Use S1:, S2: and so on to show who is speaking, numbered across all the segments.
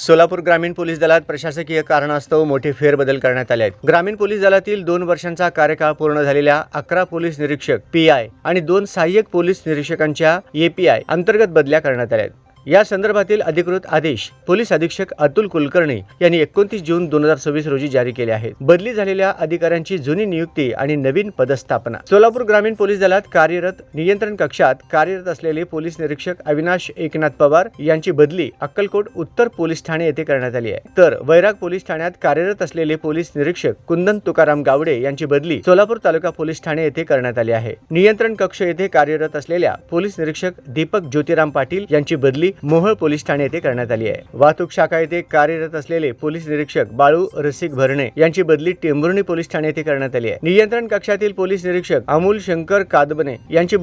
S1: सोलापूर ग्रामीण पोलीस दलात प्रशासकीय कारणास्तव मोठे फेरबदल करण्यात आले आहेत। ग्रामीण पोलीस दलातील 2 वर्षांचा कार्यकाळ पूर्ण झालेल्या 11 पोलीस निरीक्षक पीआय आणि 2 सहाय्यक पोलीस निरीक्षकांच्या एपीआय अंतर्गत बदल्या करण्यात आल्या आहेत। या संदर्भातील अधिकृत आदेश पोलीस अधीक्षक अतुल कुलकर्णी यांनी 29 जून 2026 रोजी जारी केले आहेत। बदली झालेल्या अधिकाऱ्यांची जुनी नियुक्ती आणि नवीन पदस्थापना। सोलापूर ग्रामीण पोलीस दलात कार्यरत नियंत्रण कक्षात कार्यरत असलेले पोलीस निरीक्षक अविनाश एकनाथ पवार यांची बदली अक्कलकोट उत्तर पोलीस ठाणे येथे करण्यात आली आहे। तर वैराग पोलीस ठाण्यात कार्यरत असलेले पोलीस निरीक्षक कुंदन तुकाराम गावडे यांची बदली सोलापूर तालुका पोलीस ठाणे येथे करण्यात आली आहे। नियंत्रण कक्ष येथे कार्यरत असलेल्या पोलीस निरीक्षक दीपक ज्योतिराम पाटील यांची बदली मोहोळ पोलीस ठाणे येथे करण्यात आली आहे। वाहतूक शाखा येथे कार्यरत असलेले पोलीस निरीक्षक बाळू रसिक भरणे यांची बदली टेंभुर्णी पोलीस ठाणे येथे करण्यात आली आहे। नियंत्रण कक्षातील पोलीस निरीक्षक अमोल शंकर कादबने यांची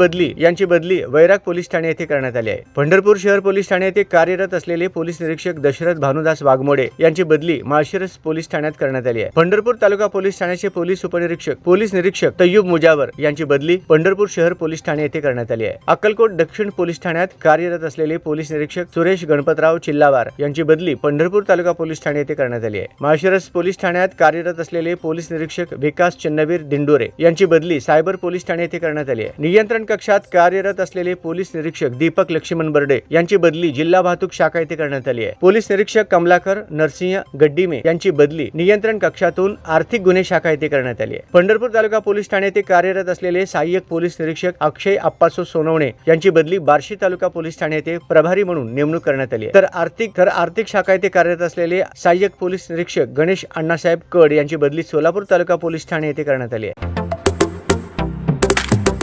S1: बदली वैराग पोलीस ठाणे येथे करण्यात आली आहे। पंढरपूर शहर पोलीस ठाणे येथे कार्यरत असलेले पोलीस निरीक्षक दशरथ भानुदास वाघमोडे यांची बदली माळशिरस पोलीस ठाण्यात करण्यात आली आहे। पंढरपूर तालुका पोलीस ठाण्याचे पोलीस निरीक्षक तय्यूब मुजावर यांची बदली पंढरपूर शहर पोलीस ठाणे येथे करण्यात आली आहे। अक्कलकोट दक्षिण पोलीस ठाण्यात कार्यरत असलेले पोलीस निरीक्षक सुरेश गणपतराव चिल्लावार यांची बदली पंढरपूर तालुका पोलीस ठाणे येथे करण्यात आली आहे। माळशिरस पोलीस ठाण्यात कार्यरत असलेले पोलीस निरीक्षक विकास चन्नवीर दिंडोरे यांची बदली सायबर पोलीस ठाणे येथे करण्यात आली आहे। नियंत्रण कक्षात कार्यरत असलेले पोलीस निरीक्षक दीपक लक्ष्मण बर्डे यांची बदली जिल्हा वाहतूक शाखा येथे करण्यात आली आहे। पोलीस निरीक्षक कमलाकर नरसिंह गड्डीमे यांची बदली नियंत्रण कक्षातून आर्थिक गुन्हे शाखा येथे करण्यात आली आहे। पंढरपूर तालुका पोलीस ठाणे येथे कार्यरत असलेले सहाय्यक पोलीस निरीक्षक अक्षय आप्पासो सोनवणे यांची बदली बार्शी तालुका पोलीस ठाणे येथे प्रभारी म्हणून नेमणूक करण्यात आली आहे। तर आर्थिक शाखा येथे कार्यरत असलेले सहाय्यक पोलीस निरीक्षक गणेश अण्णासाहेब कड यांची बदली सोलापूर तालुका पोलीस ठाणे येथे करण्यात आली आहे।